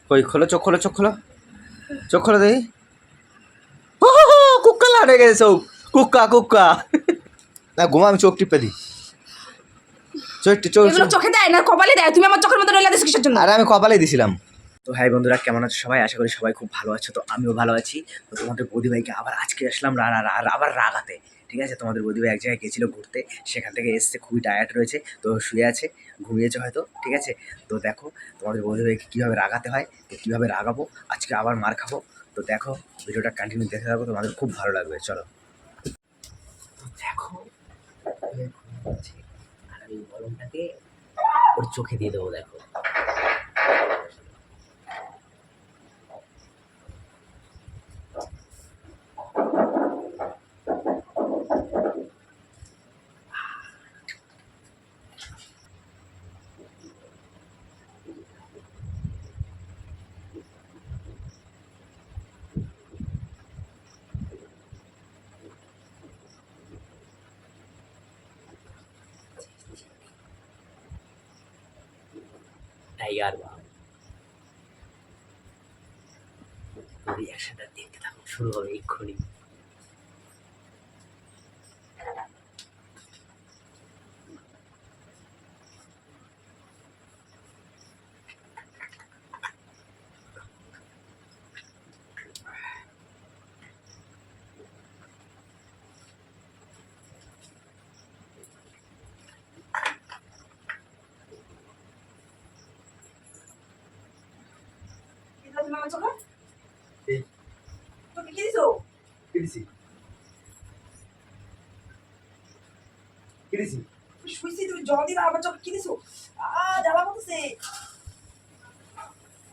কই খোলো, চোখ খোলো, চোখ খোলো, চোখ খোলো দেখি। কুক্কা লাটে গেছে চোখ, কুক্কা কুক্কা। না ঘুমা, আমি চোখ টিপে দিই। এগুলো চোখে দেয় না কপালে দেয়? তুমি আমার চোখের মধ্যে রইলা দিস কিসের জন্য? আরে আমি কপালে দিছিলাম। তো হাই বন্ধুরা, কেমন আছো সবাই? আশা করি সবাই খুব ভালো আছো। তো আমিও ভালো আছি। তো তোমাদের বৌদিভাইকে আবার আজকে আসলাম আবার রাগাতে। ঠিক আছে, তোমাদের বৌদিভাই এক জায়গায় গেছিলো ঘুরতে, সেখান থেকে এসছে, খুবই টায়ার্ড রয়েছে, তো শুয়ে আছে, ঘুমিয়েছে হয়তো। ঠিক আছে, তো দেখো তোমাদের বৌদিভাইকে কীভাবে রাগাতে হয়, তো কীভাবে রাগাবো, আজকে আবার মার খাবো। তো দেখো, ভিডিওটা কন্টিনিউ দেখে থাকো, তোমাদের খুব ভালো লাগবে। চলো দেখো, ঘুমিয়েছে আর আমি মলমটাকে ওর চোখে দিয়ে দেবো। দেখো টাইগার বাম রিয়াকশনটা দেখতে থাকো, শুরু হবে এক্ষুনি।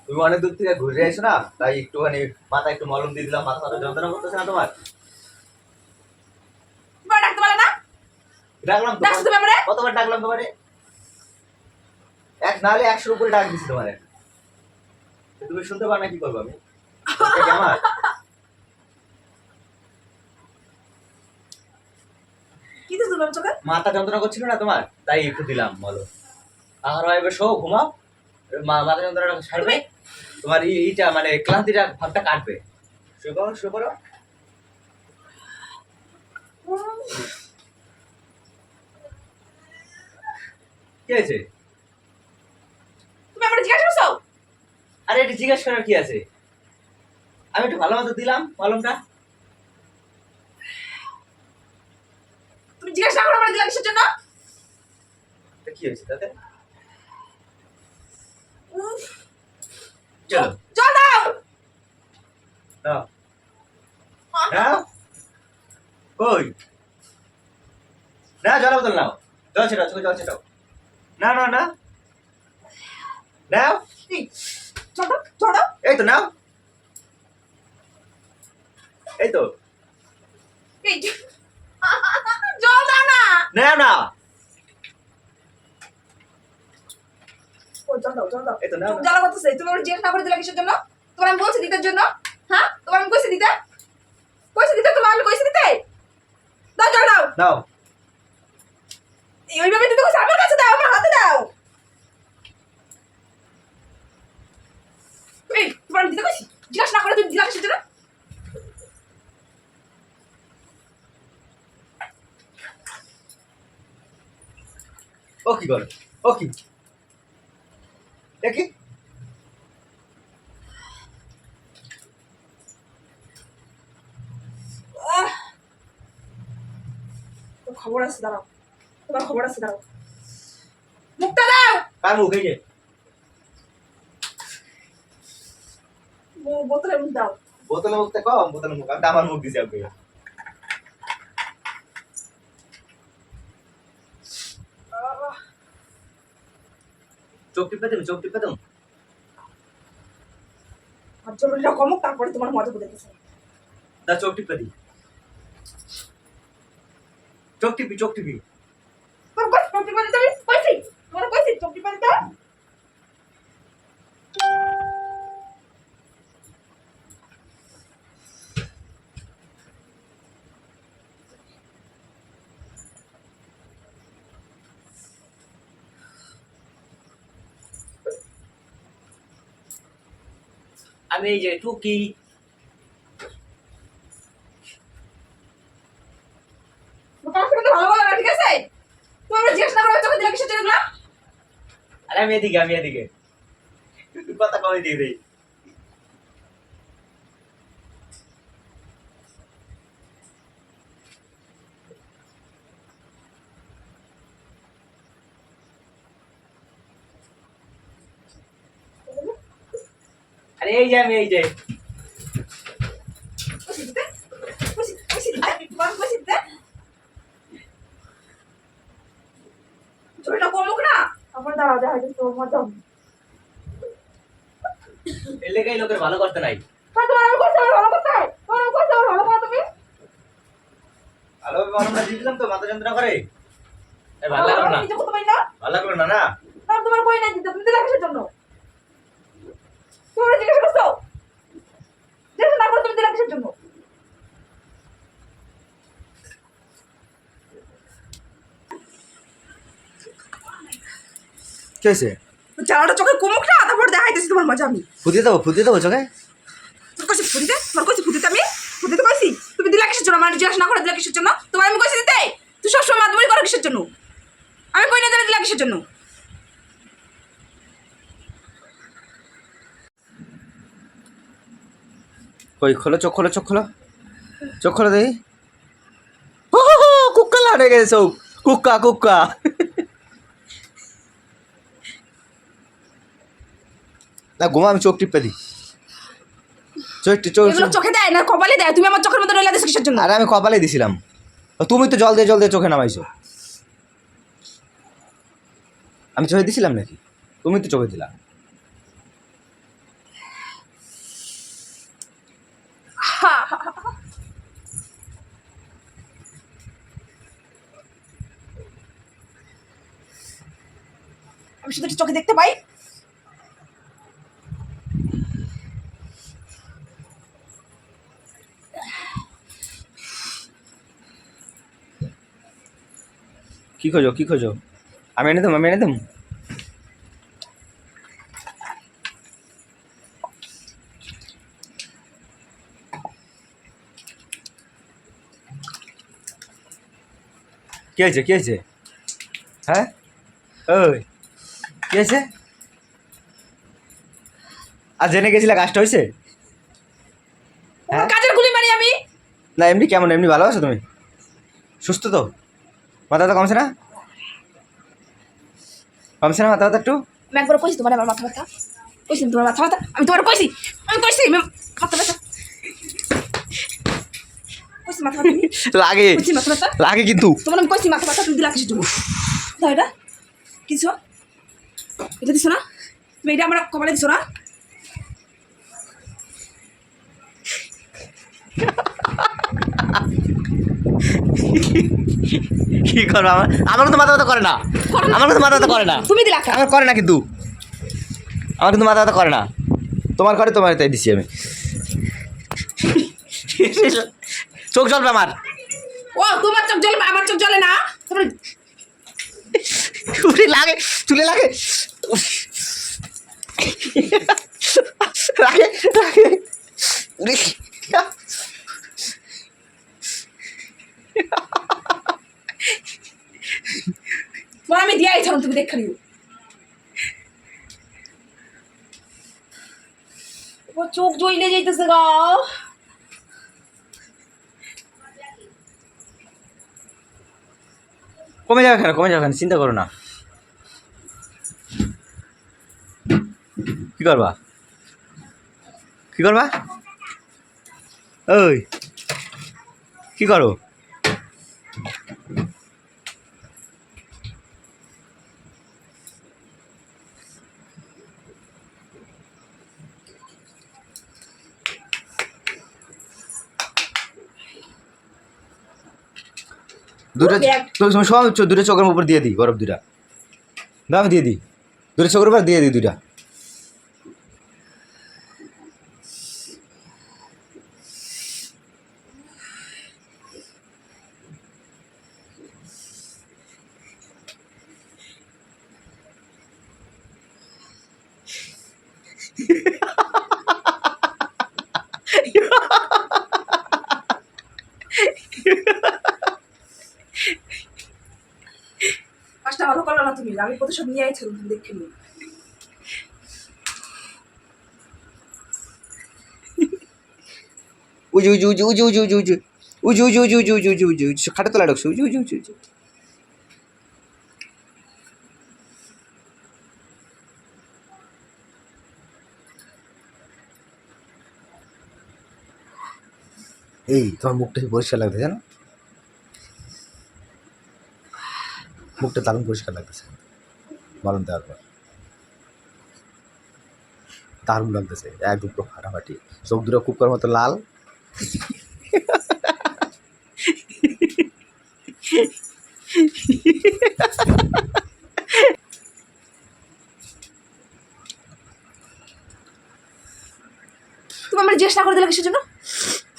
তুমি অনেক দূর থেকে ঘুরে এসো না, তাই একটুখানি মাথা একটু মলম দিয়ে দিলাম। মাথা মাথা যন্ত্রণা করতেছে না তোমার? ডাকলাম তো, কতবার ডাকলাম তোমারে? এক নাহলে 100 উপরে ডাক দিছি তোমারে, তুমি শুনতে পার না? কি করবো আমি? আমার মাথা যন্ত্রণা করছিল না তোমার, তাই একটু দিলাম বলো। আর এবার শো, ঘুমাও, মাথা যন্ত্রণাটা ছাড়বে, তোমার এইটা মানে ক্লান্তিটা ভাবটা কাটবে। শুয়ে পড়ো, শুয়ে পড়ো। কি হয়েছে? তুমি আমার জিজ্ঞাসা করছো? আরে এটা জিজ্ঞেস করার কি আছে? আমি একটু ভালো মতো দিলাম কলমটা। তুমি জিজ্ঞাসা করো আমার দিলা কিসের জন্য? কি হয়েছে তাতে? চলো জল দাও। দাও দাও। কই না, জল বোতল নাও, জল ছেটাও, চোখে জল ছেটাও। না না না, নাও, জল দাও, জল দাও। এই তো নাও, এই তো জল দাও না। নাও না, ও জল দাও, জল দাও। এই তো নাও। জ্বালা করতেছে। তুমি আমার জিজ্ঞাসা না করে দিলা কিসের জন্য? তোমার আমি বলছি দিতে জন্য। হ্যাঁ, তোমার আমি কইছি দিতে, কইছি দিতে, তোমার আমি কইছি দিতে। দাও, জল দাও। দাও। এইভাবে দিতে কইছি, আমার কাছে দাও, আমার হাতে দাও। এই তোমার আমি দিতে কইছি, জিজ্ঞাসা না করে তুমি দিলা কিসের জন্য? ও কি করে, ও কি দেখি? খবর আছে, দাঁড়াও, তোমার খবর আছে, দাঁড়াও। মুখটা দাও। কার মুখ? এই যে বোতলের মুখ দাও। বোতলে মুখতে কম, বোতলে মুখ আমি আমার মুখ দিছি আপনি। চোখ টিপে দেবো, চোখ টিপে দেবো। আর জরুরিটা কমুক, তারপরে তোমার মজা বুঝতেছে। না, চোখ টিপে দিই, চোখ টিপি, চোখ টিপি। তোমার কইছি চোখ টিপা দিতে, আমি কইছি তোমার কইছি চোখ টিপা দিতে। আমি এই যে টুকি। কার সাথে ভালো বলো না, ঠিক আছে? তুমি আমরা জিজ্ঞেস না করে চোখে দিলে কিসের জন্য এগুলা? আরে আমি এদিকে কথা কমে দিয়ে দেই। আরে এই যে আমি এই যে কইছি দিতে? কইছি দিতে? তোমার কইছি দিতে? ছবিটা কমুক না, তারপর দাঁড়াও দেখা যাচ্ছে তোমার মজা হবে। এলাকায় লোকের ভালো করতে নাই। হ্যাঁ, তোমার আমি করতে হবে, ভালো করতে হবে। তোমার আমি করতে হবে, ভালো করো তুমি। ভালোভাবে আমরা দিয়ে দিলাম তো, মাথা যন্ত্রণা করে। ভালো লাগলো না, কিছু করতে পারি না। ভালো লাগলো না না। আর তোমার কই নাই দিতে, তুমি দিলে কিসের জন্য? তোমরা জিজ্ঞেস করছো? জিজ্ঞেস না করে তুমি দিলে কিসের জন্য? কি হয়েছে? চালাটা চোখে কমুক না, তারপর দেখাইতেছি তোমার মজা আমি। ফুটিয়ে দেবো চোখে। তোর কইছি ফুটিতে? তোমার কইছি ফুটিতে আমি? ফুটিতে কইছি? তুমি দিলে কিসের জন্য? মানে জিজ্ঞেস না করে দিলে কিসের জন্য? তোমার আমি কইছি দিতে? তুই সবসময় মাতবরি করো কিসের জন্য? আমি কই না দিলে কিসের জন্য? কই খোলো, চোখ খোলো, চোখ খোলো দেখি। কুক্কা লাড়ে গেছে চোখ, কুক্কা। না ঘুমা, আমি চোখ টিপে দিই। চোখ। এগুলো চোখে দেয় না কপালে দেয়? তুমি আমার চোখের মধ্যে রইলা দিছ কিসের জন্য? আরে আমি কপালে দিছিলাম, তুমি তো জল দিয়ে চোখে নামাইছো। আমি চোখে দিছিলাম নাকি? তুমি তো চোখে দিলা। আমি শুধু একটু চোখে দেখতে পাই। কি খোঁজো? আমি এনে দেবো। কি হয়েছে? হ্যাঁ ওই কি হয়েছে? আর জেনে গেছিলা কাজটা হয়েছে? হ্যাঁ কাজের গুলি মারি আমি। না এমনি কেমন, এমনি ভালো আছো তুমি? সুস্থ তো? মাথা ব্যথা কমছে না মাথা ব্যথা একটু? আমি একবার কইছি তোমার আমার মাথা ব্যথা, কইছি তোমার মাথা ব্যথা, আমি তোমার কইছি মাথা ব্যথা, কইছি মাথা ব্যথা, লাগে কইছি মাথা ব্যথা, লাগে কিন্তু তোমার আমি কইছি মাথা ব্যথা, তুমি দিলা কিসের জন্য? দাও এটা, কিছু এটা দিছো না? তুমি এটা আমার কপালে দিছো না? কি করবো? আমার কিন্তু মাথা ব্যথা করে না, আমার কিন্তু মাথা ব্যথা করে না, তুমি দিলা আমার করে না কিন্তু, আমার কিন্তু মাথা ব্যথা করে না। তোমার করে, তোমার তাই দিছি আমি। চোখ জ্বলবে আমার। ও তোমার চোখ জ্বলবে, আমার চোখ জ্বলে না। তোমার লাগে, চুলে লাগে, লাগে। তোমার আমি দিয়াই ছাড়ুন, তুমি দেখে নিও। ও চোখ জ্বলে যাইতেছে গা। কমে যাবে, চিন্তা করো না। কি করবা ওই কি করো? দুটো চোখের উপর দিয়ে দিই বরফ, দুটা দাও, আমি দিয়ে দিই দুটো চোখের উপর দিয়ে দিই দুইটা। আমি কত সব নিয়ে আইছি তুমি দেখে নিও। উজু উজু উজু উজু উজু উজু উজু উজু উজু উজু উজু উজু উজু উজু খাটে তোলা ঢুকছে উজু উজু উজু উজু এই তোমার মুখটা পরিষ্কার লাগতেছে না? মুখটা দারুণ পরিষ্কার লাগতেছে মলম দেওয়ার পর, দারুণ লাগতেছে একদম পুরো ফাটাফাটি, চোখ দুটো কুকুরের মতো লাল। তুমি আমার জিজ্ঞেস না করে দিলে কিসের জন্য?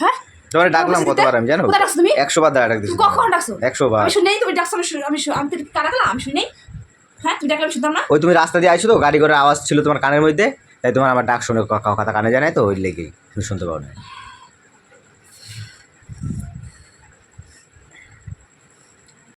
হ্যাঁ তোমার ডাকলাম কতবার আমি জানো? কোথায় ডাকছো তুমি? 100 বার ডাক দিছি। তুমি কখন ডাকছো? 100 বার। আমি শুনি তুমি ডাকছো, আমি তো কারা গেলাম আমি শুনি। হ্যাঁ তুমি ডাকলে আমি শুনতাম না। ওই তুমি রাস্তা দিয়ে আইছো তো, গাড়ি করে আওয়াজ ছিল তোমার কানের মধ্যে, তাই তোমার আমার ডাক শুনে কথা কানে জানাই তো, ওই লেগেই তুমি শুনতে পাও না।